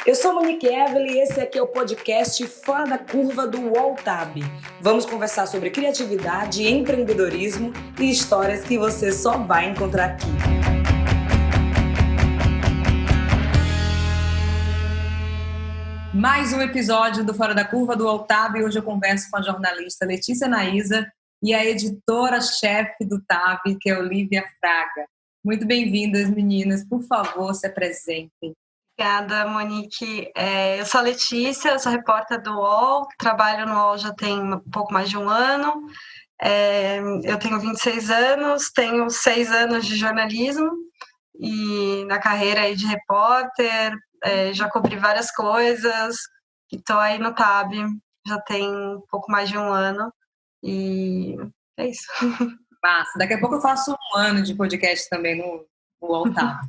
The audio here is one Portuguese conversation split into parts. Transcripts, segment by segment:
Eu sou Monique Evelyn e esse aqui é o podcast Fora da Curva do UOL-TAB. Vamos conversar sobre criatividade, empreendedorismo e histórias que você só vai encontrar aqui. Mais um episódio do Fora da Curva do UOL-TAB e hoje eu converso com a jornalista Letícia Naísa e a editora-chefe do TAB, que é Olivia Fraga. Muito bem-vindas, meninas. Por favor, se apresentem. Obrigada, Monique. Eu sou a Letícia, eu sou repórter do UOL, trabalho no UOL já tem um pouco mais de um ano. Eu tenho 26 anos, tenho 6 anos de jornalismo e na carreira aí de repórter, já cobri várias coisas, estou aí no TAB, já tem um pouco mais de um ano e é isso. Massa. Daqui a pouco eu faço um ano de podcast também no UOL-TAB.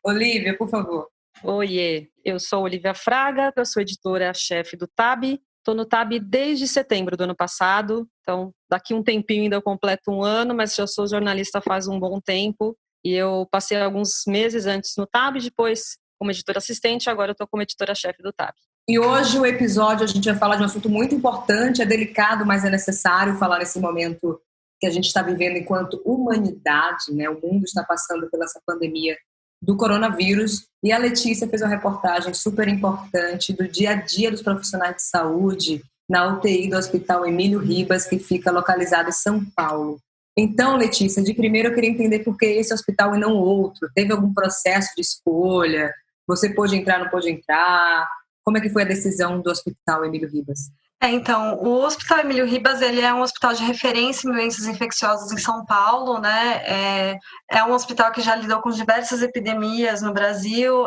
Olivia, por favor. Oiê, eu sou Olivia Fraga, eu sou editora-chefe do TAB. Estou no TAB desde setembro do ano passado, então daqui um tempinho ainda eu completo um ano, mas já sou jornalista faz um bom tempo. E eu passei alguns meses antes no TAB, depois como editora assistente, agora eu estou como editora-chefe do TAB. E hoje o episódio a gente vai falar de um assunto muito importante, é delicado, mas é necessário falar nesse momento que a gente está vivendo enquanto humanidade, né? O mundo está passando pela essa pandemia do coronavírus, e a Letícia fez uma reportagem super importante do dia a dia dos profissionais de saúde na UTI do Hospital Emílio Ribas, que fica localizado em São Paulo. Então, Letícia, de primeiro eu queria entender por que esse hospital e não outro. Teve algum processo de escolha? Você pôde entrar, não pôde entrar? Como é que foi a decisão do Hospital Emílio Ribas? Então, o Hospital Emílio Ribas, ele é um hospital de referência em doenças infecciosas em São Paulo, né? É um hospital que já lidou com diversas epidemias no Brasil.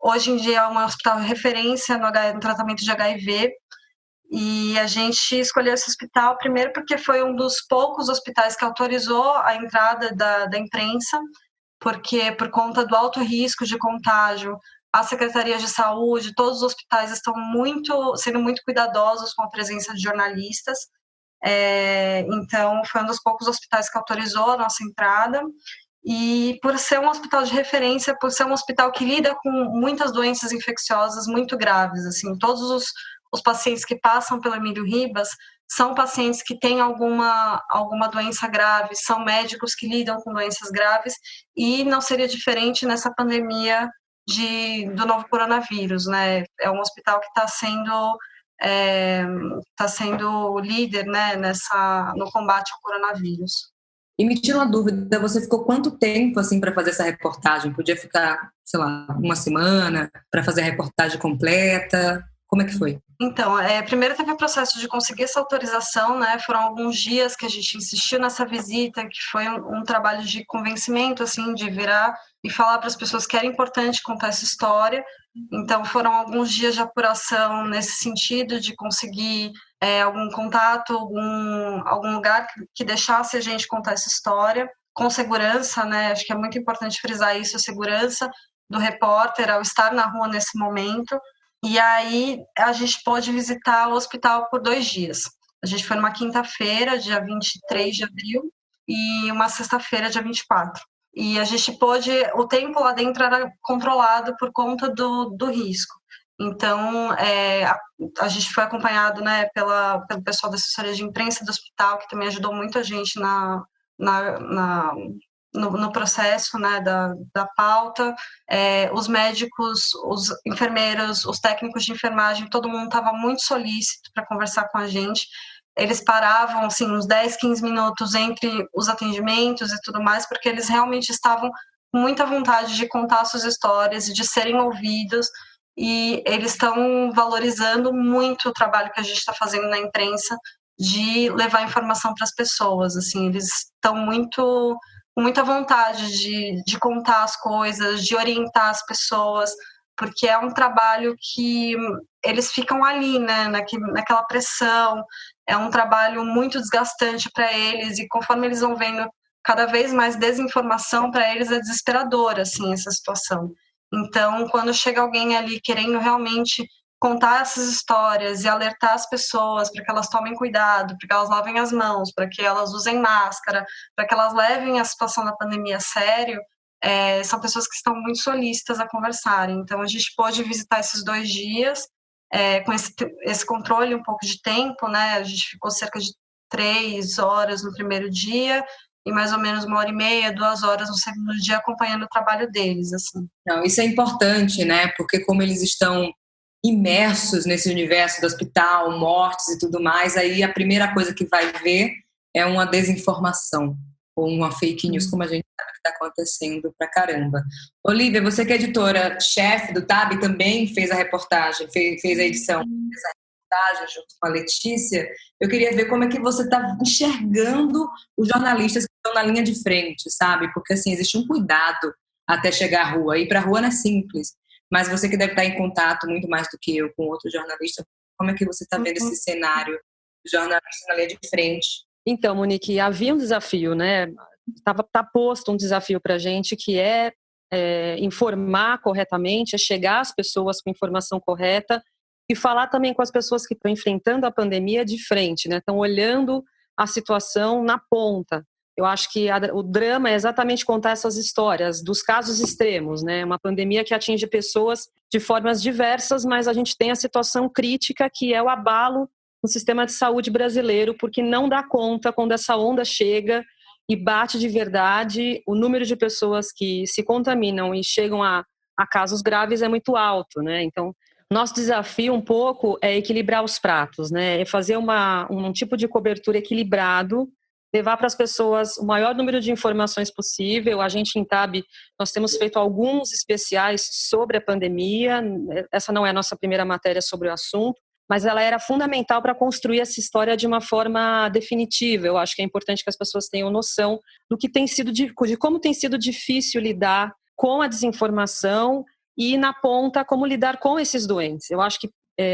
Hoje em dia é um hospital de referência no tratamento de HIV. E a gente escolheu esse hospital primeiro porque foi um dos poucos hospitais que autorizou a entrada da imprensa, porque por conta do alto risco de contágio, a Secretaria de Saúde, todos os hospitais estão sendo muito cuidadosos com a presença de jornalistas. Então, foi um dos poucos hospitais que autorizou a nossa entrada. E por ser um hospital de referência, por ser um hospital que lida com muitas doenças infecciosas muito graves, assim, todos os pacientes que passam pelo Emílio Ribas são pacientes que têm alguma doença grave, são médicos que lidam com doenças graves, e não seria diferente nessa pandemia do novo coronavírus, né? É um hospital que está sendo líder, né, no combate ao coronavírus. E me tira uma dúvida, você ficou quanto tempo assim para fazer essa reportagem? Podia ficar, sei lá, uma semana para fazer a reportagem completa? Como é que foi? Então, primeiro teve o processo de conseguir essa autorização, né? Foram alguns dias que a gente insistiu nessa visita, que foi um trabalho de convencimento, assim, de virar e falar para as pessoas que era importante contar essa história. Então, foram alguns dias de apuração nesse sentido, de conseguir algum contato, algum lugar que deixasse a gente contar essa história, com segurança, né? Acho que é muito importante frisar isso, a segurança do repórter ao estar na rua nesse momento. E aí a gente pôde visitar o hospital por 2 dias. A gente foi numa quinta-feira, dia 23 de abril, e uma sexta-feira, dia 24. E a gente pôde... O tempo lá dentro era controlado por conta do risco. Então, a gente foi acompanhado, né, pelo pessoal da assessoria de imprensa do hospital, que também ajudou muito a gente no processo, né, da pauta. Os médicos, os enfermeiros, os técnicos de enfermagem, todo mundo estava muito solícito para conversar com a gente. Eles paravam, assim, uns 10, 15 minutos entre os atendimentos e tudo mais, porque eles realmente estavam com muita vontade de contar suas histórias e de serem ouvidos, e eles estão valorizando muito o trabalho que a gente está fazendo na imprensa de levar informação para as pessoas. Assim, eles estão com muita vontade de contar as coisas, de orientar as pessoas, porque é um trabalho que eles ficam ali, né, naquela pressão, é um trabalho muito desgastante para eles, e conforme eles vão vendo cada vez mais desinformação, para eles é desesperador, assim, essa situação. Então, quando chega alguém ali querendo realmente contar essas histórias e alertar as pessoas para que elas tomem cuidado, para que elas lavem as mãos, para que elas usem máscara, para que elas levem a situação da pandemia a sério, são pessoas que estão muito solícitas a conversarem. Então, a gente pôde visitar esses 2 dias, com esse controle um pouco de tempo, né? A gente ficou cerca de 3 horas no primeiro dia e mais ou menos 1h30, 2 horas no segundo dia acompanhando o trabalho deles, assim. Não, isso é importante, né? Porque como eles estão imersos nesse universo do hospital, mortes e tudo mais, aí a primeira coisa que vai ver é uma desinformação ou uma fake news, como a gente sabe que está acontecendo pra caramba. Olivia, você que é editora-chefe do TAB, também fez a reportagem, fez a edição, fez a reportagem junto com a Letícia. Eu queria ver como é que você está enxergando os jornalistas que estão na linha de frente, sabe? Porque, assim, existe um cuidado até chegar à rua. Ir para a rua não é simples, mas você que deve estar em contato muito mais do que eu com outro jornalista, como é que você está vendo esse cenário do jornalista na linha de frente? Então, Monique, havia um desafio, né? Tá posto um desafio para a gente que é informar corretamente, é chegar às pessoas com informação correta e falar também com as pessoas que estão enfrentando a pandemia de frente, né? Estão olhando a situação na ponta. Eu acho que o drama é exatamente contar essas histórias dos casos extremos, né? Uma pandemia que atinge pessoas de formas diversas, mas a gente tem a situação crítica que é o abalo no sistema de saúde brasileiro, porque não dá conta quando essa onda chega e bate de verdade. O número de pessoas que se contaminam e chegam a casos graves é muito alto, né? Então, nosso desafio um pouco é equilibrar os pratos, né? É fazer um tipo de cobertura equilibrado, levar para as pessoas o maior número de informações possível. A gente, em TAB, nós temos feito alguns especiais sobre a pandemia. Essa não é a nossa primeira matéria sobre o assunto, mas ela era fundamental para construir essa história de uma forma definitiva. Eu acho que é importante que as pessoas tenham noção do que tem sido, de como tem sido difícil lidar com a desinformação e, na ponta, como lidar com esses doentes. Eu acho que,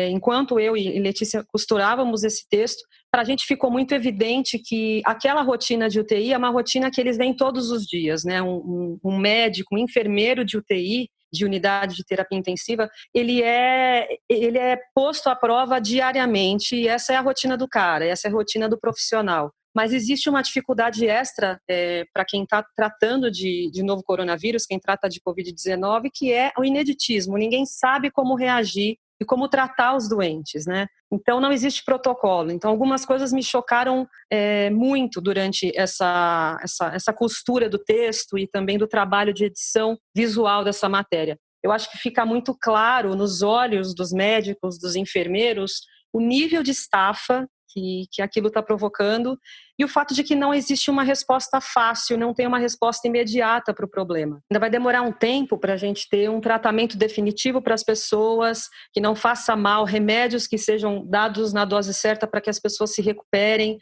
enquanto eu e Letícia costurávamos esse texto, para a gente ficou muito evidente que aquela rotina de UTI é uma rotina que eles vêm todos os dias, né? Um médico, um enfermeiro de UTI, de unidade de terapia intensiva, ele é posto à prova diariamente, e essa é a rotina do cara, essa é a rotina do profissional. Mas existe uma dificuldade extra para quem está tratando de novo coronavírus, quem trata de Covid-19, que é o ineditismo. Ninguém sabe como reagir e como tratar os doentes, né? Então, não existe protocolo. Então, algumas coisas me chocaram muito durante essa costura do texto e também do trabalho de edição visual dessa matéria. Eu acho que fica muito claro nos olhos dos médicos, dos enfermeiros, o nível de estafa que aquilo está provocando e o fato de que não existe uma resposta fácil, não tem uma resposta imediata para o problema. Ainda vai demorar um tempo para a gente ter um tratamento definitivo para as pessoas, que não faça mal, remédios que sejam dados na dose certa para que as pessoas se recuperem.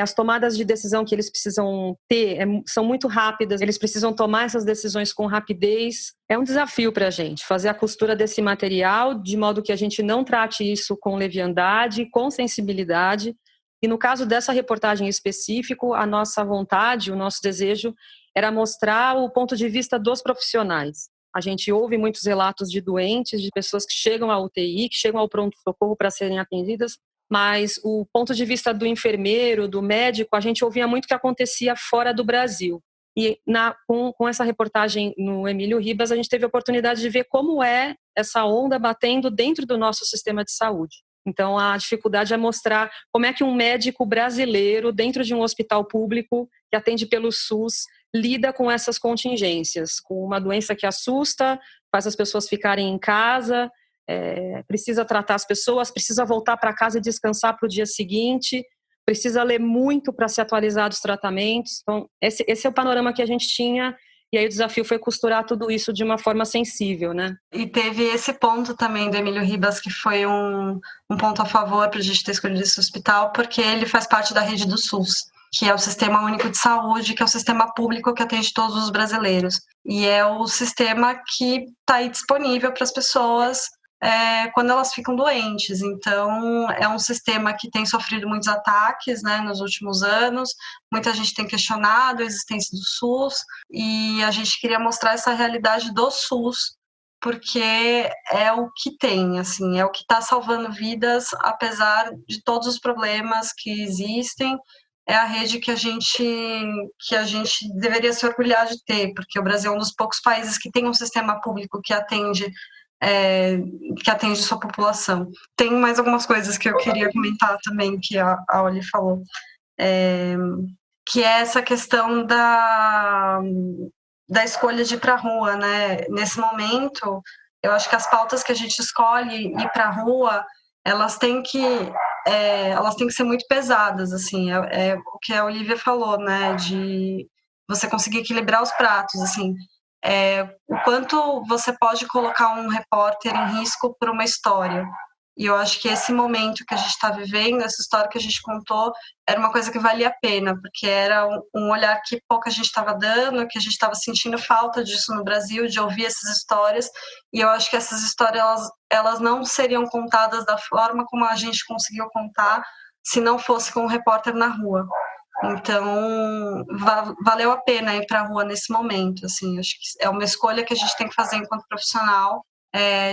As tomadas de decisão que eles precisam ter são muito rápidas, eles precisam tomar essas decisões com rapidez. É um desafio para a gente fazer a costura desse material de modo que a gente não trate isso com leviandade, com sensibilidade. E no caso dessa reportagem em específico, a nossa vontade, o nosso desejo era mostrar o ponto de vista dos profissionais. A gente ouve muitos relatos de doentes, de pessoas que chegam à UTI, que chegam ao pronto-socorro para serem atendidas, mas o ponto de vista do enfermeiro, do médico, a gente ouvia muito o que acontecia fora do Brasil. E com essa reportagem no Emílio Ribas, a gente teve a oportunidade de ver como é essa onda batendo dentro do nosso sistema de saúde. Então, a dificuldade é mostrar como é que um médico brasileiro, dentro de um hospital público, que atende pelo SUS, lida com essas contingências, com uma doença que assusta, faz as pessoas ficarem em casa, precisa tratar as pessoas, precisa voltar para casa e descansar para o dia seguinte, precisa ler muito para se atualizar dos tratamentos. Então, esse é o panorama que a gente tinha, e aí o desafio foi costurar tudo isso de uma forma sensível, né? E teve esse ponto também do Emílio Ribas, que foi um ponto a favor para a gente ter escolhido esse hospital, porque ele faz parte da rede do SUS, que é o Sistema Único de Saúde, que é o sistema público que atende todos os brasileiros. E é o sistema que está aí disponível para as pessoas quando elas ficam doentes. Então, é um sistema que tem sofrido muitos ataques, né, nos últimos anos. Muita gente tem questionado a existência do SUS e a gente queria mostrar essa realidade do SUS, porque é o que tem, assim, é o que está salvando vidas, apesar de todos os problemas que existem. é a rede que a gente deveria se orgulhar de ter, porque o Brasil é um dos poucos países que tem um sistema público que atende sua população. Tem mais algumas coisas que eu queria comentar também, que a Oli falou, que é essa questão da escolha de ir para a rua, né? Nesse momento, eu acho que as pautas que a gente escolhe ir para a rua, elas têm que ser muito pesadas, assim, o que a Olivia falou, né? De você conseguir equilibrar os pratos, assim. O quanto você pode colocar um repórter em risco por uma história. E eu acho que esse momento que a gente está vivendo, essa história que a gente contou, era uma coisa que valia a pena, porque era um olhar que pouca gente estava dando, que a gente estava sentindo falta disso no Brasil, de ouvir essas histórias, e eu acho que essas histórias elas não seriam contadas da forma como a gente conseguiu contar se não fosse com um repórter na rua. Então, valeu a pena ir para a rua nesse momento, assim, acho que é uma escolha que a gente tem que fazer enquanto profissional,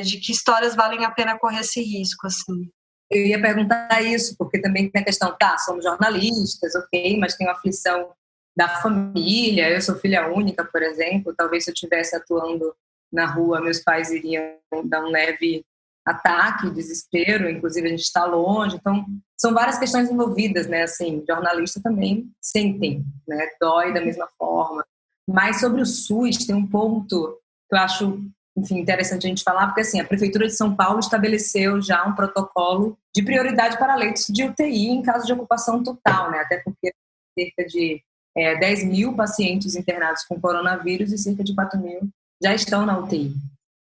de que histórias valem a pena correr esse risco, assim. Eu ia perguntar isso, porque também tem a questão, somos jornalistas, ok, mas tem uma aflição da família, eu sou filha única, por exemplo, talvez se eu estivesse atuando na rua, meus pais iriam dar um leve ataque, desespero, inclusive a gente está longe, então são várias questões envolvidas, né, assim, jornalista também sentem, né, dói da mesma forma, mas sobre o SUS tem um ponto que eu acho, enfim, interessante a gente falar, porque assim, a Prefeitura de São Paulo estabeleceu já um protocolo de prioridade para leitos de UTI em caso de ocupação total, né, até porque cerca de 10 mil pacientes internados com coronavírus e cerca de 4 mil já estão na UTI.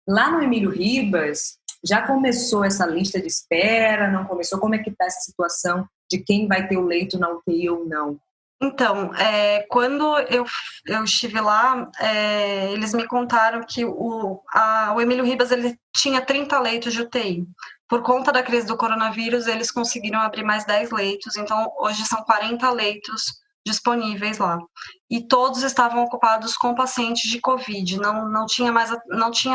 Lá no Emílio Ribas, já começou essa lista de espera? Não começou? Como é que está essa situação de quem vai ter o leito na UTI ou não? Então, quando eu estive lá, eles me contaram que o Emílio Ribas ele tinha 30 leitos de UTI. Por conta da crise do coronavírus, eles conseguiram abrir mais 10 leitos, então hoje são 40 leitos disponíveis lá. E todos estavam ocupados com pacientes de Covid, não tinha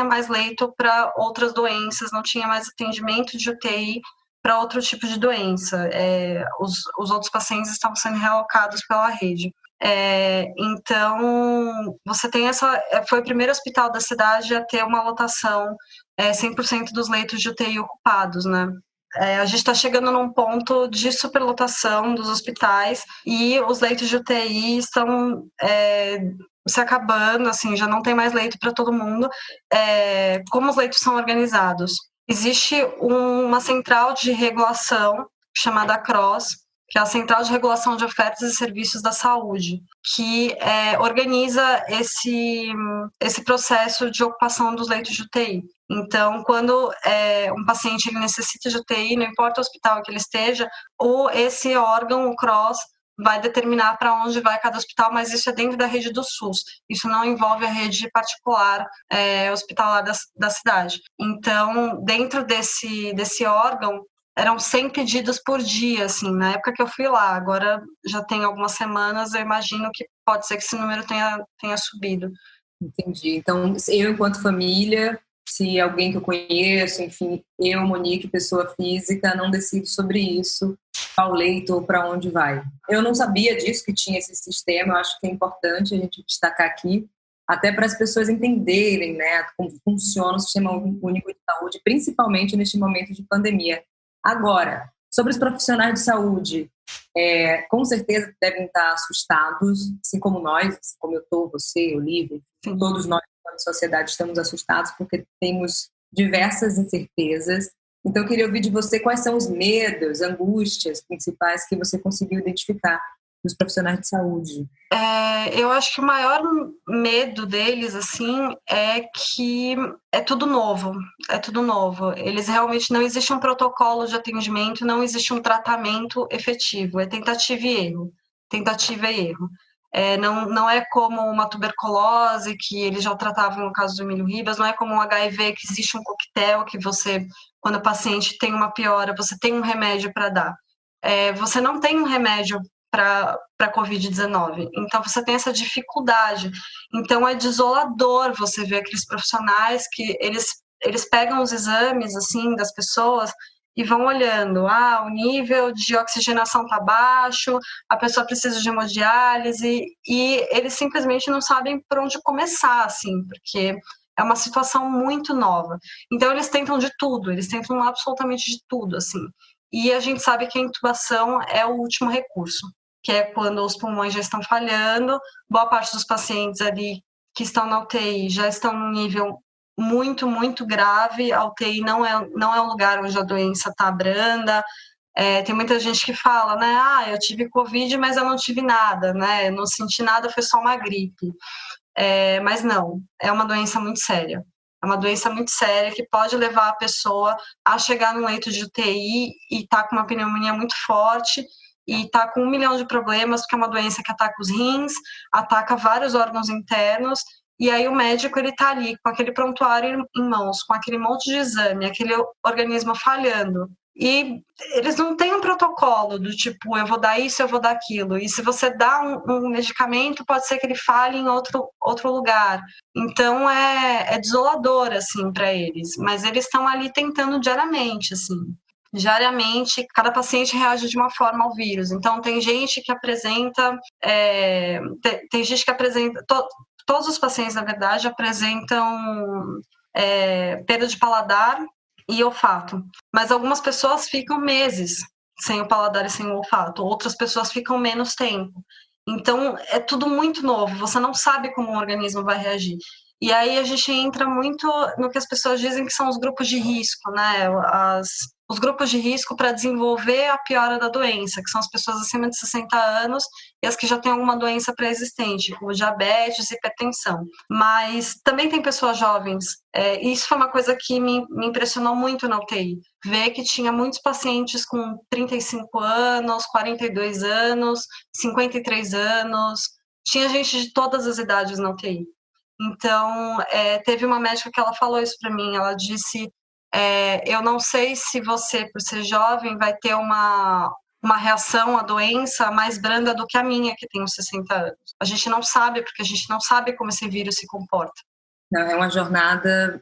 mais leito para outras doenças, não tinha mais atendimento de UTI para outro tipo de doença. Os outros pacientes estavam sendo realocados pela rede. Então, você tem foi o primeiro hospital da cidade a ter uma lotação 100% dos leitos de UTI ocupados, né? A gente está chegando num ponto de superlotação dos hospitais e os leitos de UTI estão se acabando, assim, já não tem mais leito para todo mundo. Como os leitos são organizados? Existe uma central de regulação chamada CROSS, que é a Central de Regulação de Ofertas e Serviços da Saúde, que organiza esse processo de ocupação dos leitos de UTI. Então, quando um paciente ele necessita de UTI, não importa o hospital que ele esteja, esse órgão, o CROSS, vai determinar para onde vai cada hospital, mas isso é dentro da rede do SUS. Isso não envolve a rede particular hospitalar da cidade. Então, dentro desse órgão, eram 100 pedidos por dia, assim, na época que eu fui lá. Agora já tem algumas semanas, eu imagino que pode ser que esse número tenha subido. Entendi. Então, eu, enquanto família, se alguém que eu conheço, enfim, eu, Monique, pessoa física, não decido sobre isso, qual leito ou para onde vai. Eu não sabia disso, que tinha esse sistema, eu acho que é importante a gente destacar aqui, até para as pessoas entenderem, né, como funciona o Sistema Único de Saúde, principalmente neste momento de pandemia. Agora, sobre os profissionais de saúde, com certeza devem estar assustados, assim como nós, assim como eu estou, você, Olivia, todos nós na sociedade estamos assustados porque temos diversas incertezas. Então, eu queria ouvir de você quais são os medos, angústias principais que você conseguiu identificar nos profissionais de saúde. Eu acho que o maior medo deles, assim, é que é tudo novo. Eles realmente, não existe um protocolo de atendimento, não existe um tratamento efetivo. É tentativa e erro. Tentativa e erro. Não é como uma tuberculose, que eles já tratavam no caso do Emílio Ribas, não é como um HIV, que existe um coquetel que você, quando o paciente tem uma piora, você tem um remédio para dar. Você não tem um remédio para a Covid-19. Então, você tem essa dificuldade. Então, é desolador você ver aqueles profissionais que eles pegam os exames, assim, das pessoas e vão olhando, o nível de oxigenação está baixo, a pessoa precisa de hemodiálise, e eles simplesmente não sabem por onde começar, assim, porque é uma situação muito nova. Então, eles tentam de tudo, eles tentam absolutamente de tudo, assim. E a gente sabe que a intubação é o último recurso, que é quando os pulmões já estão falhando, boa parte dos pacientes ali que estão na UTI já estão num nível muito, muito grave. A UTI não é um lugar onde a doença está branda. Tem muita gente que fala, né? Eu tive Covid, mas eu não tive nada, né? Eu não senti nada, foi só uma gripe. Mas não, é uma doença muito séria. É uma doença muito séria que pode levar a pessoa a chegar num leito de UTI e estar com uma pneumonia muito forte e está com 1 milhão de problemas, porque é uma doença que ataca os rins, ataca vários órgãos internos, e aí o médico ele está ali com aquele prontuário em mãos, com aquele monte de exame, aquele organismo falhando. E eles não têm um protocolo do tipo, eu vou dar isso, eu vou dar aquilo. E se você dá um medicamento, pode ser que ele falhe em outro lugar. Então é desolador, assim, para eles. Mas eles estão ali tentando diariamente, assim. Diariamente, cada paciente reage de uma forma ao vírus. Então, tem gente que apresenta... tem gente que apresenta... Todos os pacientes, na verdade, apresentam perda de paladar e olfato. Mas algumas pessoas ficam meses sem o paladar e sem o olfato. Outras pessoas ficam menos tempo. Então, é tudo muito novo. Você não sabe como o organismo vai reagir. E aí a gente entra muito no que as pessoas dizem que são os grupos de risco, né? Os grupos de risco para desenvolver a piora da doença, que são as pessoas acima de 60 anos e as que já têm alguma doença pré-existente, como diabetes e hipertensão. Mas também tem pessoas jovens. Isso foi uma coisa que me impressionou muito na UTI. Ver que tinha muitos pacientes com 35 anos, 42 anos, 53 anos. Tinha gente de todas as idades na UTI. Então, teve uma médica que ela falou isso para mim. Ela disse... eu não sei se você, por ser jovem, vai ter uma reação à doença mais branda do que a minha, que tem uns 60 anos. A gente não sabe, porque a gente não sabe como esse vírus se comporta. Não, é uma jornada...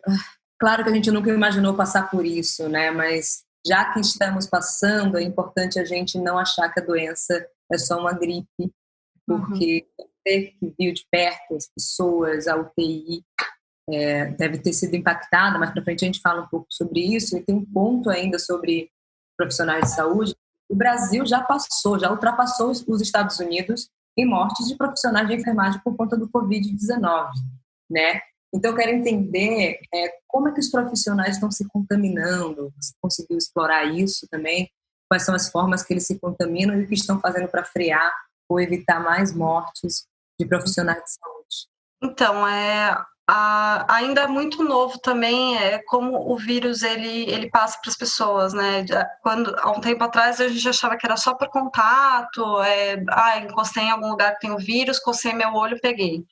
Claro que a gente nunca imaginou passar por isso, né? Mas já que estamos passando, é importante a gente não achar que a doença é só uma gripe, porque você que viu de perto as pessoas, a UTI... deve ter sido impactada, mas para frente a gente fala um pouco sobre isso. E tem um ponto ainda sobre profissionais de saúde. O Brasil já ultrapassou os Estados Unidos em mortes de profissionais de enfermagem por conta do Covid-19, né? Então, eu quero entender como é que os profissionais estão se contaminando. Você conseguiu explorar isso também? Quais são as formas que eles se contaminam e o que estão fazendo para frear ou evitar mais mortes de profissionais de saúde? Então, ainda é muito novo também como o vírus ele passa para as pessoas, né? Há um tempo atrás a gente achava que era só por contato, encostei em algum lugar que tem o vírus, cocei meu olho, peguei.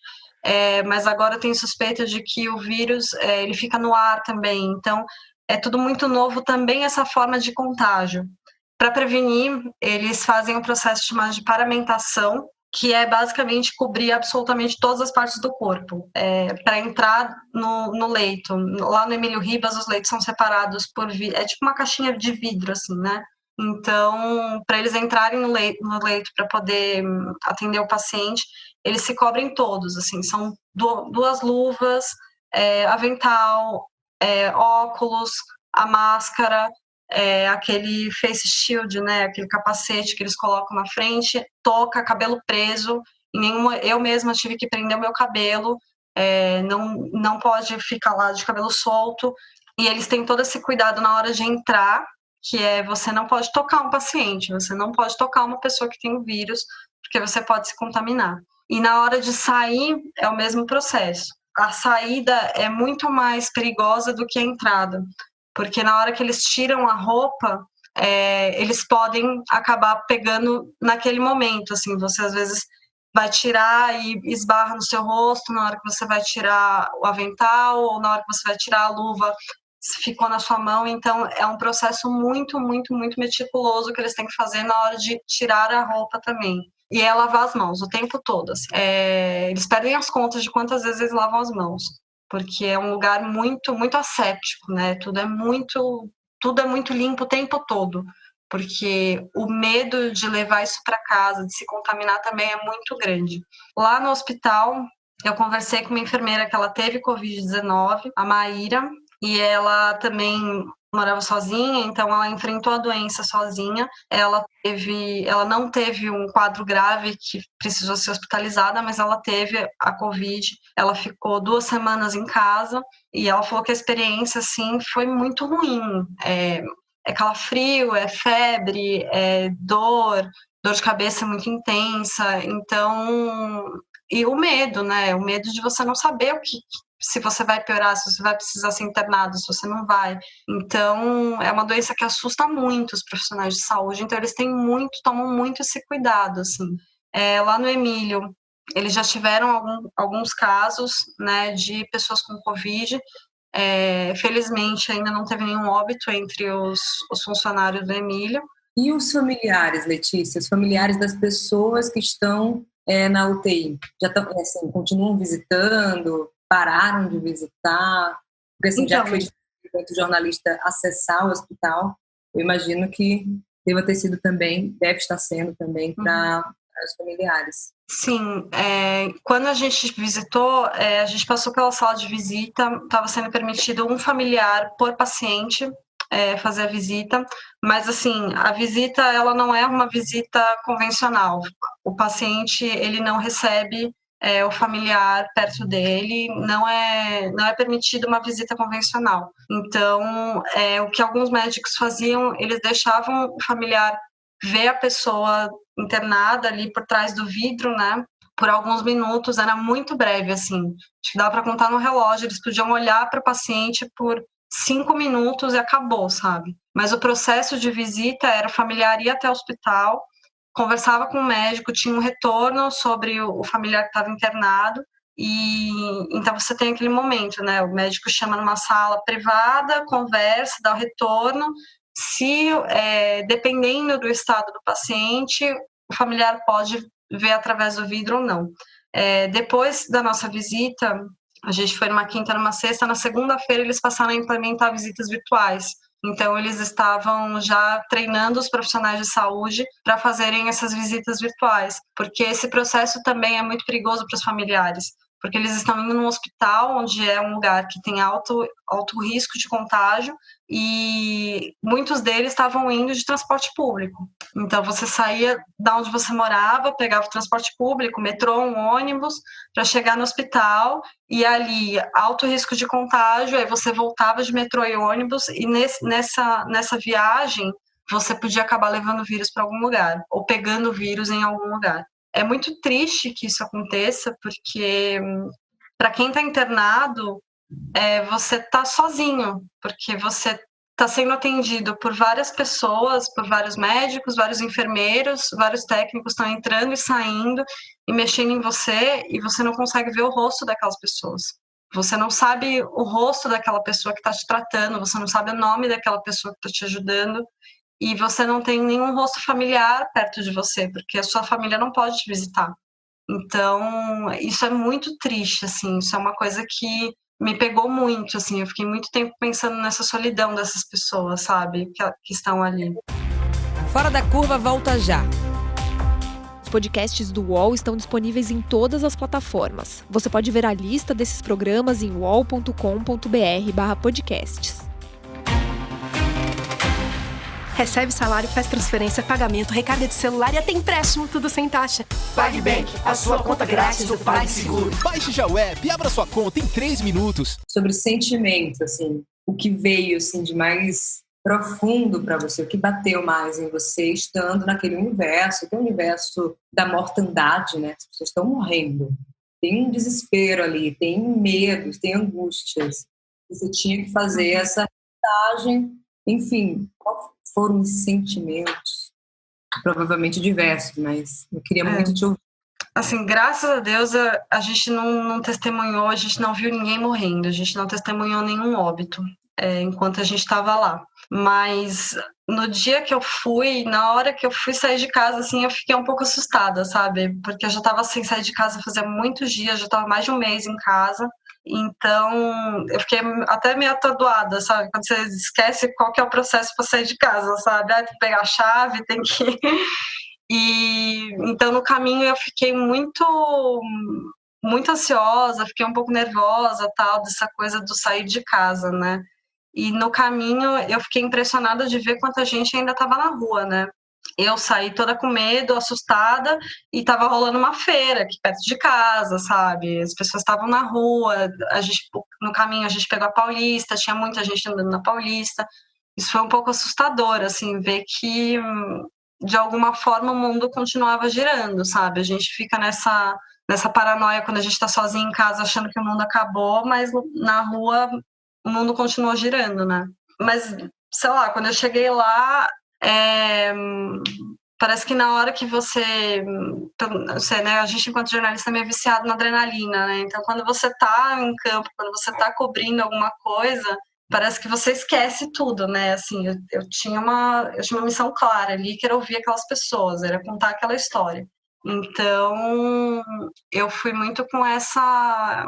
Mas agora tem suspeita de que o vírus ele fica no ar também, então é tudo muito novo também essa forma de contágio. Para prevenir, eles fazem um processo chamado de paramentação, que é basicamente cobrir absolutamente todas as partes do corpo. Para entrar no leito, lá no Emílio Ribas, os leitos são separados por vidro, é tipo uma caixinha de vidro, assim, né? Então, para eles entrarem no leito para poder atender o paciente, eles se cobrem todos, assim, são 2 luvas, avental, óculos, a máscara, aquele face shield, né, aquele capacete que eles colocam na frente, touca, cabelo preso. Eu mesma tive que prender o meu cabelo, não pode ficar lá de cabelo solto. E eles têm todo esse cuidado na hora de entrar, que você não pode tocar um paciente, você não pode tocar uma pessoa que tem o vírus, porque você pode se contaminar. E na hora de sair, é o mesmo processo. A saída é muito mais perigosa do que a entrada, porque na hora que eles tiram a roupa, eles podem acabar pegando naquele momento, assim, você às vezes vai tirar e esbarra no seu rosto, na hora que você vai tirar o avental, ou na hora que você vai tirar a luva, ficou na sua mão. Então é um processo muito, muito, muito meticuloso que eles têm que fazer na hora de tirar a roupa também. E é lavar as mãos o tempo todo, assim. Eles perdem as contas de quantas vezes eles lavam as mãos, porque é um lugar muito, muito asséptico, né? Tudo tudo é muito limpo o tempo todo, porque o medo de levar isso para casa, de se contaminar também é muito grande. Lá no hospital, eu conversei com uma enfermeira que ela teve Covid-19, a Maíra, e ela também morava sozinha, então ela enfrentou a doença sozinha. Ela não teve um quadro grave que precisou ser hospitalizada, mas ela teve a Covid. Ela ficou 2 semanas em casa e ela falou que a experiência, assim, foi muito ruim. É calafrio, é febre, é dor de cabeça muito intensa. Então, e o medo, né? O medo de você não saber se você vai piorar, se você vai precisar ser internado, se você não vai. Então, é uma doença que assusta muito os profissionais de saúde, então eles tomam muito esse cuidado, assim. Lá no Emílio, eles já tiveram alguns casos, né, de pessoas com Covid. Felizmente, ainda não teve nenhum óbito entre os funcionários do Emílio. E os familiares, Letícia? Os familiares das pessoas que estão na UTI? Já estão, assim, continuam visitando? Pararam de visitar? Porque, assim, já que foi difícil, enquanto jornalista, acessar o hospital, eu imagino que deve estar sendo também para os familiares. Sim, quando a gente visitou, a gente passou pela sala de visita, estava sendo permitido um familiar por paciente fazer a visita, mas assim, a visita ela não é uma visita convencional. O paciente ele não recebe o familiar perto dele, não é permitido uma visita convencional. Então, o que alguns médicos faziam, eles deixavam o familiar ver a pessoa internada ali por trás do vidro, né? Por alguns minutos, era muito breve, assim. Acho que dava para contar no relógio, eles podiam olhar para o paciente por 5 minutos e acabou, sabe? Mas o processo de visita era o familiar ir até o hospital, conversava com o médico, tinha um retorno sobre o familiar que estava internado, e então você tem aquele momento, né? O médico chama numa sala privada, conversa, dá o retorno. Se, dependendo do estado do paciente, o familiar pode ver através do vidro ou não. Depois da nossa visita, a gente foi numa quinta, numa sexta, na segunda-feira eles passaram a implementar visitas virtuais. Então, eles estavam já treinando os profissionais de saúde para fazerem essas visitas virtuais, porque esse processo também é muito perigoso para os familiares, porque eles estão indo num hospital onde é um lugar que tem alto risco de contágio e muitos deles estavam indo de transporte público. Então, você saía da onde você morava, pegava o transporte público, metrô, um ônibus, para chegar no hospital e ali, alto risco de contágio, aí você voltava de metrô e ônibus e nessa viagem você podia acabar levando o vírus para algum lugar ou pegando o vírus em algum lugar. É muito triste que isso aconteça, porque para quem está internado, você está sozinho, porque você está sendo atendido por várias pessoas, por vários médicos, vários enfermeiros, vários técnicos estão entrando e saindo e mexendo em você, e você não consegue ver o rosto daquelas pessoas. Você não sabe o rosto daquela pessoa que está te tratando, você não sabe o nome daquela pessoa que está te ajudando, e você não tem nenhum rosto familiar perto de você, porque a sua família não pode te visitar. Então, isso é muito triste, assim, isso é uma coisa que me pegou muito, assim, eu fiquei muito tempo pensando nessa solidão dessas pessoas, sabe, que estão ali. Fora da Curva volta já. Os podcasts do UOL estão disponíveis em todas as plataformas. Você pode ver a lista desses programas em uol.com.br/podcasts. Recebe salário, faz transferência, pagamento, recarga de celular e até empréstimo, tudo sem taxa. PagBank, a sua conta grátis do PagSeguro. Baixe já o app e abra sua conta em 3 minutos. Sobre sentimento, assim, o que veio assim, de mais profundo para você, o que bateu mais em você estando naquele universo, que é o universo da mortandade, né? As pessoas estão morrendo. Tem um desespero ali, tem medos, tem angústias. Você tinha que fazer essa reportagem, enfim, qual foram os sentimentos? Provavelmente diversos, mas eu queria muito te ouvir. Assim, graças a Deus, a gente não testemunhou, a gente não viu ninguém morrendo, a gente não testemunhou nenhum óbito enquanto a gente estava lá. Mas no dia que eu fui, na hora que eu fui sair de casa, assim, eu fiquei um pouco assustada, sabe? Porque eu já estava sem sair de casa fazia muitos dias, já estava mais de um mês em casa. Então, eu fiquei até meio atordoada, sabe? Quando você esquece qual que é o processo para sair de casa, sabe? Tem que pegar a chave, tem que... E então, no caminho, eu fiquei muito ansiosa, fiquei um pouco nervosa, tal, dessa coisa do sair de casa, né? E no caminho, eu fiquei impressionada de ver quanta gente ainda estava na rua, né? Eu saí toda com medo, assustada, e estava rolando uma feira aqui perto de casa, sabe? As pessoas estavam na rua, no caminho a gente pegou a Paulista, tinha muita gente andando na Paulista. Isso foi um pouco assustador, assim, ver que, de alguma forma, o mundo continuava girando, sabe? A gente fica nessa paranoia quando a gente está sozinho em casa, achando que o mundo acabou, mas na rua o mundo continua girando, né? Mas, sei lá, quando eu cheguei lá... parece que na hora que você, não sei, né, a gente enquanto jornalista é meio viciado na adrenalina, né, então quando você tá em campo, quando você tá cobrindo alguma coisa, parece que você esquece tudo, né, assim, eu tinha uma missão clara ali, que era ouvir aquelas pessoas, era contar aquela história. Então, eu fui muito com essa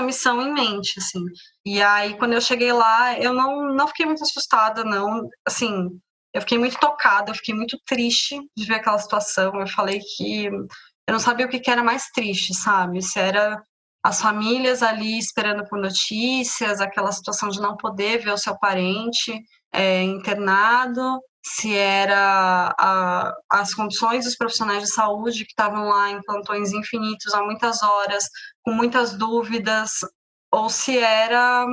missão em mente, assim. E aí, quando eu cheguei lá, eu não fiquei muito assustada, não, assim... Eu fiquei muito tocada, eu fiquei muito triste de ver aquela situação. Eu falei que eu não sabia o que era mais triste, sabe? Se era as famílias ali esperando por notícias, aquela situação de não poder ver o seu parente internado, se era as condições dos profissionais de saúde que estavam lá em plantões infinitos há muitas horas, com muitas dúvidas, ou se era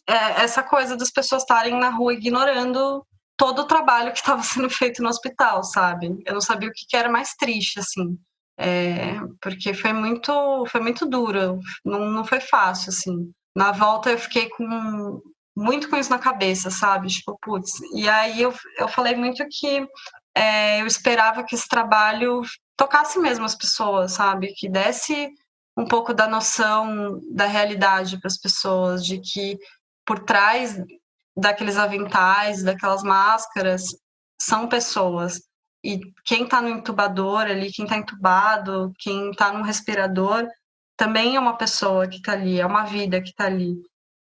essa coisa das pessoas estarem na rua ignorando todo o trabalho que estava sendo feito no hospital, sabe? Eu não sabia o que era mais triste, assim, porque foi muito duro, não foi fácil, assim. Na volta eu fiquei muito com isso na cabeça, sabe? Tipo, putz. E aí eu falei muito que eu esperava que esse trabalho tocasse mesmo as pessoas, sabe? Que desse um pouco da noção da realidade para as pessoas, de que por trás daqueles aventais, daquelas máscaras, são pessoas. E quem está no intubador ali, quem está entubado, quem está no respirador, também é uma pessoa que está ali, é uma vida que está ali.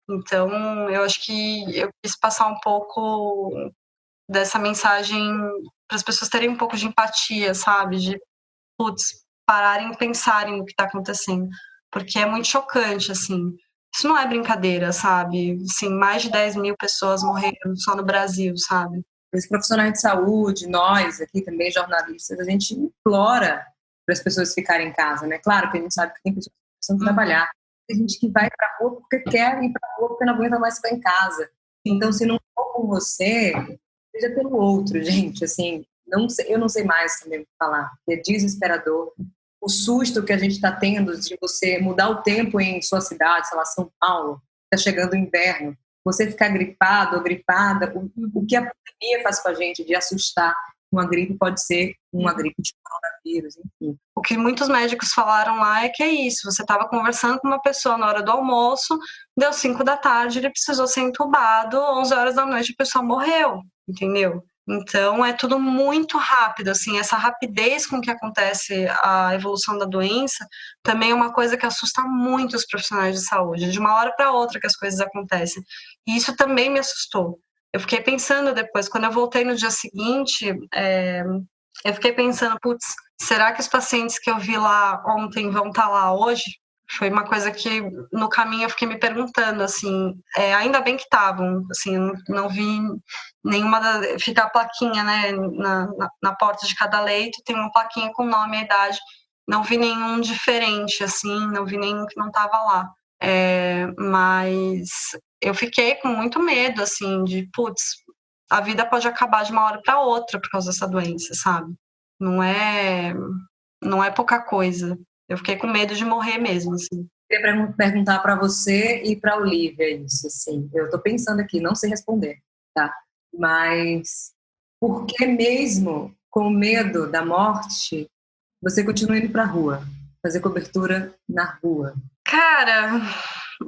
Então, eu acho que eu quis passar um pouco dessa mensagem para as pessoas terem um pouco de empatia, sabe? De, putz, pararem e pensarem no que está acontecendo. Porque é muito chocante, assim. Isso não é brincadeira, sabe? Assim, mais de 10 mil pessoas morreram só no Brasil, sabe? Os profissionais de saúde, nós aqui também, jornalistas, a gente implora para as pessoas ficarem em casa, né? Claro que a gente sabe que tem pessoas que precisam trabalhar. Tem gente que vai para a rua porque quer ir para a rua, porque não aguenta mais ficar em casa. Então, se não for com você, seja pelo outro, gente. Assim, eu não sei mais também o que falar. É desesperador. O susto que a gente está tendo de você mudar o tempo em sua cidade, sei lá, São Paulo, está chegando o inverno, você ficar gripado ou gripada, o que a pandemia faz com a gente de assustar. Uma gripe pode ser uma gripe de coronavírus, enfim. O que muitos médicos falaram lá é que é isso, você estava conversando com uma pessoa na hora do almoço, deu 5 da tarde, ele precisou ser entubado, 11 horas da noite a pessoa morreu, entendeu? Então, é tudo muito rápido, assim, essa rapidez com que acontece a evolução da doença também é uma coisa que assusta muito os profissionais de saúde, de uma hora para outra que as coisas acontecem. E isso também me assustou. Eu fiquei pensando depois, quando eu voltei no dia seguinte, eu fiquei pensando, putz, será que os pacientes que eu vi lá ontem vão estar lá hoje? Foi uma coisa que no caminho eu fiquei me perguntando, assim, ainda bem que estavam, assim, não vi nenhuma, fica a plaquinha, né, na porta de cada leito, tem uma plaquinha com o nome e a idade, não vi nenhum diferente, assim, não vi nenhum que não estava lá, mas eu fiquei com muito medo, assim, de, putz, a vida pode acabar de uma hora para outra por causa dessa doença, sabe? Não é pouca coisa. Eu fiquei com medo de morrer mesmo, assim. Eu queria perguntar para você e para a Olivia isso, assim. Eu estou pensando aqui, não sei responder, tá? Mas por que mesmo com medo da morte, você continua indo para a rua, fazer cobertura na rua? Cara,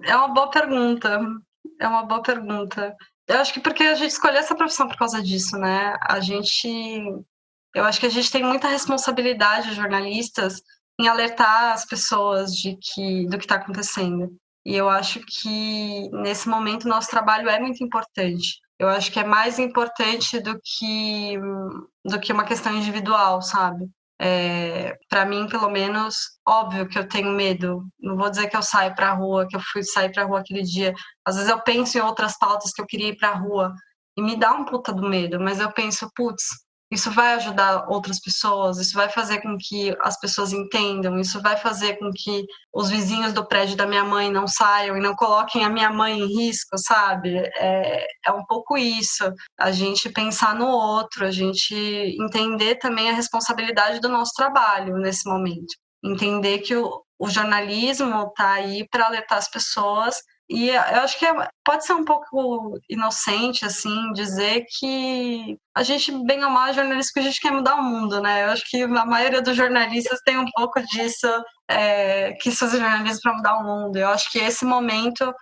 é uma boa pergunta. É uma boa pergunta. Eu acho que porque a gente escolheu essa profissão por causa disso, né? Eu acho que a gente tem muita responsabilidade, jornalistas, em alertar as pessoas do que está acontecendo. E eu acho que, nesse momento, nosso trabalho é muito importante. Eu acho que é mais importante do que uma questão individual, sabe? Para mim, pelo menos, óbvio que eu tenho medo. Não vou dizer que eu saio para a rua, que eu fui sair para a rua aquele dia. Às vezes eu penso em outras pautas que eu queria ir para a rua e me dá um puta do medo, mas eu penso, putz, isso vai ajudar outras pessoas, isso vai fazer com que as pessoas entendam, isso vai fazer com que os vizinhos do prédio da minha mãe não saiam e não coloquem a minha mãe em risco, sabe? É um pouco isso, a gente pensar no outro, a gente entender também a responsabilidade do nosso trabalho nesse momento. Entender que o jornalismo está aí para alertar as pessoas. E eu acho que pode ser um pouco inocente, assim, dizer que a gente, bem ou mal, é jornalista que a gente quer mudar o mundo, né? Eu acho que a maioria dos jornalistas tem um pouco disso, que fazer jornalismo para mudar o mundo. Eu acho que esse momento,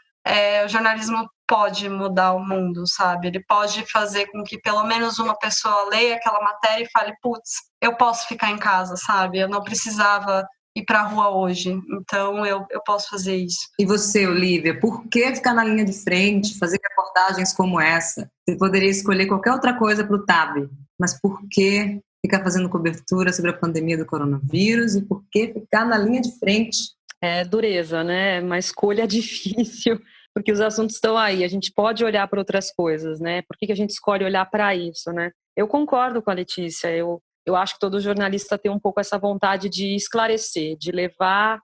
o jornalismo pode mudar o mundo, sabe? Ele pode fazer com que pelo menos uma pessoa leia aquela matéria e fale, putz, eu posso ficar em casa, sabe? Eu não precisava ir para a rua hoje, então eu posso fazer isso. E você, Olivia, por que ficar na linha de frente, fazer reportagens como essa? Você poderia escolher qualquer outra coisa para o TAB, mas por que ficar fazendo cobertura sobre a pandemia do coronavírus e por que ficar na linha de frente? É dureza, né? Uma escolha difícil, porque os assuntos estão aí. A gente pode olhar para outras coisas, né? Por que a gente escolhe olhar para isso, né? Eu concordo com a Letícia. Eu acho que todo jornalista tem um pouco essa vontade de esclarecer, de levar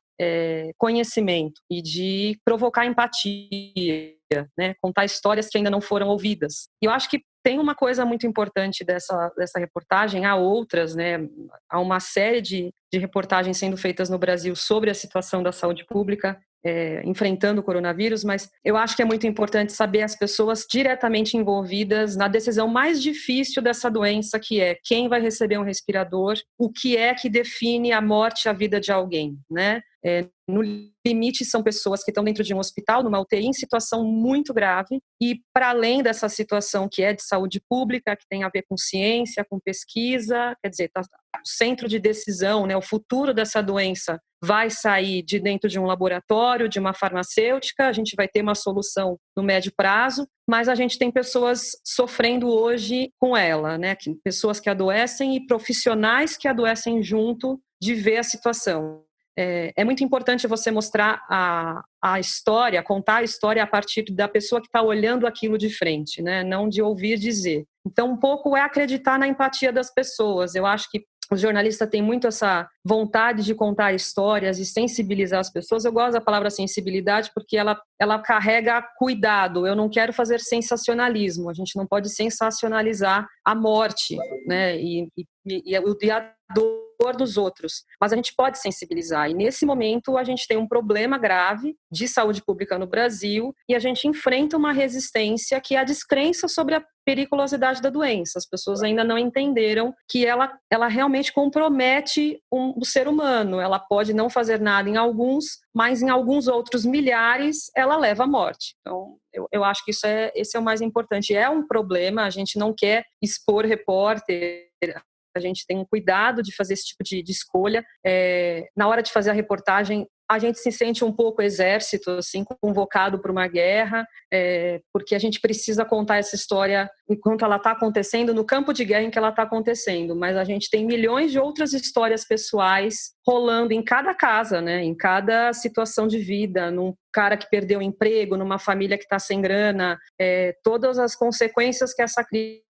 conhecimento e de provocar empatia, né? Contar histórias que ainda não foram ouvidas. E eu acho que tem uma coisa muito importante dessa reportagem, há outras, né? Há uma série de reportagens sendo feitas no Brasil sobre a situação da saúde pública, enfrentando o coronavírus, mas eu acho que é muito importante saber as pessoas diretamente envolvidas na decisão mais difícil dessa doença, que é quem vai receber um respirador, o que é que define a morte e a vida de alguém, né? No limite, são pessoas que estão dentro de um hospital, numa UTI, em situação muito grave, e para além dessa situação que é de saúde pública, que tem a ver com ciência, com pesquisa, quer dizer, o centro de decisão, né, o futuro dessa doença vai sair de dentro de um laboratório, de uma farmacêutica, a gente vai ter uma solução no médio prazo, mas a gente tem pessoas sofrendo hoje com ela, né, pessoas que adoecem e profissionais que adoecem junto de ver a situação. É muito importante você mostrar a história, contar a história a partir da pessoa que está olhando aquilo de frente, né? Não de ouvir dizer. Então, um pouco é acreditar na empatia das pessoas. Eu acho que o jornalista tem muito essa vontade de contar histórias e sensibilizar as pessoas. Eu gosto da palavra sensibilidade porque ela carrega cuidado. Eu não quero fazer sensacionalismo. A gente não pode sensacionalizar a morte, né? E a dor dos outros. Mas a gente pode sensibilizar. E nesse momento a gente tem um problema grave de saúde pública no Brasil e a gente enfrenta uma resistência que é a descrença sobre a periculosidade da doença. As pessoas ainda não entenderam que ela realmente compromete o ser humano. Ela pode não fazer nada em alguns, mas em alguns outros milhares ela leva à morte. Então, eu acho que esse é o mais importante. É um problema, a gente não quer expor repórter, a gente tem um cuidado de fazer esse tipo de escolha. Na hora de fazer a reportagem, a gente se sente um pouco exército, assim, convocado para uma guerra, porque a gente precisa contar essa história enquanto ela está acontecendo, no campo de guerra em que ela está acontecendo. Mas a gente tem milhões de outras histórias pessoais rolando em cada casa, né? Em cada situação de vida, num cara que perdeu o emprego, numa família que está sem grana, todas as consequências que essa crise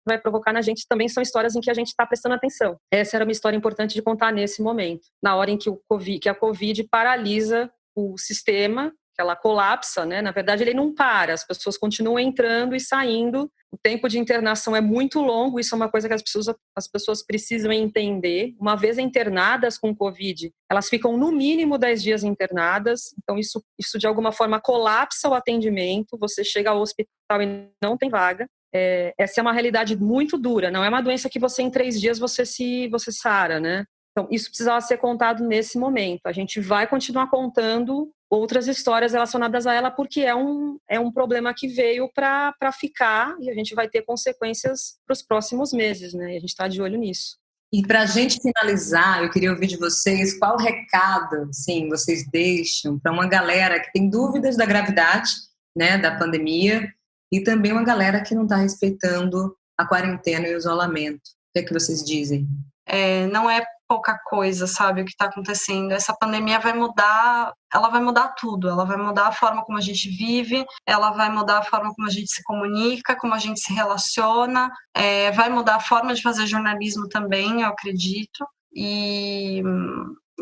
vai provocar na gente também são histórias em que a gente está prestando atenção. Essa era uma história importante de contar nesse momento, na hora em que a Covid paralisa o sistema, que ela colapsa, né? Na verdade, ele não para, as pessoas continuam entrando e saindo, o tempo de internação é muito longo, isso é uma coisa que as pessoas precisam entender. Uma vez internadas com Covid, elas ficam no mínimo 10 dias internadas, então isso de alguma forma colapsa o atendimento, você chega ao hospital e não tem vaga. Essa é uma realidade muito dura, não é uma doença que você em 3 dias você sara, né? Então isso precisava ser contado nesse momento. A gente vai continuar contando outras histórias relacionadas a ela porque é um problema que veio para ficar e a gente vai ter consequências para os próximos meses, né? E a gente está de olho nisso. E para a gente finalizar, eu queria ouvir de vocês qual recado, sim, vocês deixam para uma galera que tem dúvidas da gravidade, né, da pandemia, e também uma galera que não está respeitando a quarentena e o isolamento. O que é que vocês dizem? Não é pouca coisa, sabe, o que está acontecendo. Essa pandemia vai mudar, ela vai mudar tudo. Ela vai mudar a forma como a gente vive, ela vai mudar a forma como a gente se comunica, como a gente se relaciona, vai mudar a forma de fazer jornalismo também, eu acredito. E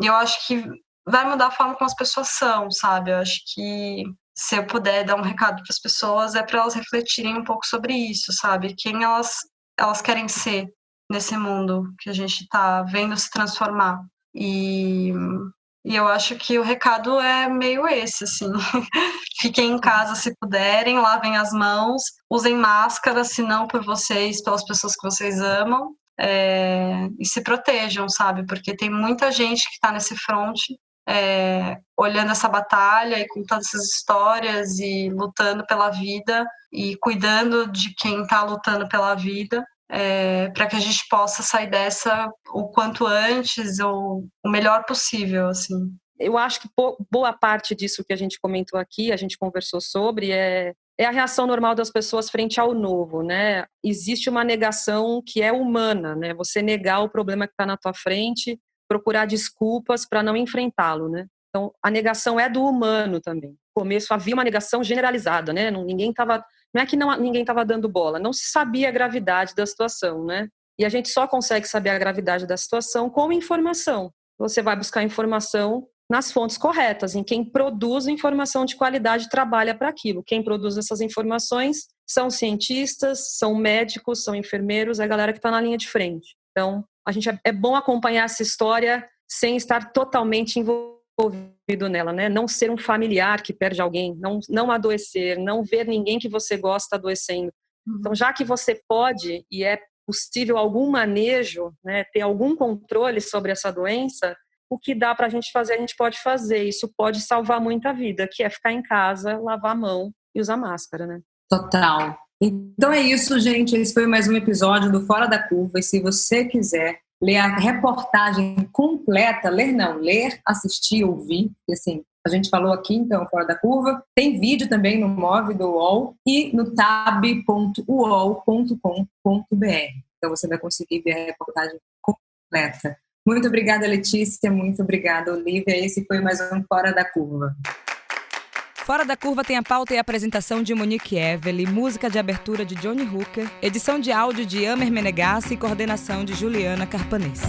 eu acho que vai mudar a forma como as pessoas são, sabe? Eu acho que se eu puder dar um recado para as pessoas, é para elas refletirem um pouco sobre isso, sabe? Quem elas querem ser nesse mundo que a gente está vendo se transformar. E eu acho que o recado é meio esse, assim. Fiquem em casa se puderem, lavem as mãos, usem máscara, se não por vocês, pelas pessoas que vocês amam, e se protejam, sabe? Porque tem muita gente que está nesse fronte, olhando essa batalha e contando essas histórias e lutando pela vida e cuidando de quem está lutando pela vida, para que a gente possa sair dessa o quanto antes ou o melhor possível, assim. Eu acho que boa parte disso que a gente comentou aqui, a gente conversou sobre, é a reação normal das pessoas frente ao novo, né? Existe uma negação que é humana, né? Você negar o problema que está na tua frente, procurar desculpas para não enfrentá-lo, né? Então, a negação é do humano também. No começo havia uma negação generalizada, né? Não é que ninguém estava dando bola, não se sabia a gravidade da situação, né? E a gente só consegue saber a gravidade da situação com informação. Você vai buscar informação nas fontes corretas, em quem produz informação de qualidade e trabalha para aquilo. Quem produz essas informações são cientistas, são médicos, são enfermeiros, é a galera que está na linha de frente. Então, é bom acompanhar essa história sem estar totalmente envolvido nela, né? Não ser um familiar que perde alguém, não adoecer, não ver ninguém que você gosta adoecendo. Então, já que você pode e é possível algum manejo, né, ter algum controle sobre essa doença, o que dá para a gente fazer, a gente pode fazer. Isso pode salvar muita vida, que é ficar em casa, lavar a mão e usar máscara, né? Total. Então é isso, gente. Esse foi mais um episódio do Fora da Curva. E se você quiser ler a reportagem completa, ler, assistir, ouvir, e assim, a gente falou aqui, então, Fora da Curva. Tem vídeo também no MOV do UOL e no tab.uol.com.br. Então você vai conseguir ver a reportagem completa. Muito obrigada, Letícia. Muito obrigada, Olivia. Esse foi mais um Fora da Curva. Fora da Curva tem a pauta e a apresentação de Monique Evely, música de abertura de Johnny Hooker, edição de áudio de Amer Menegassi e coordenação de Juliana Carpanês.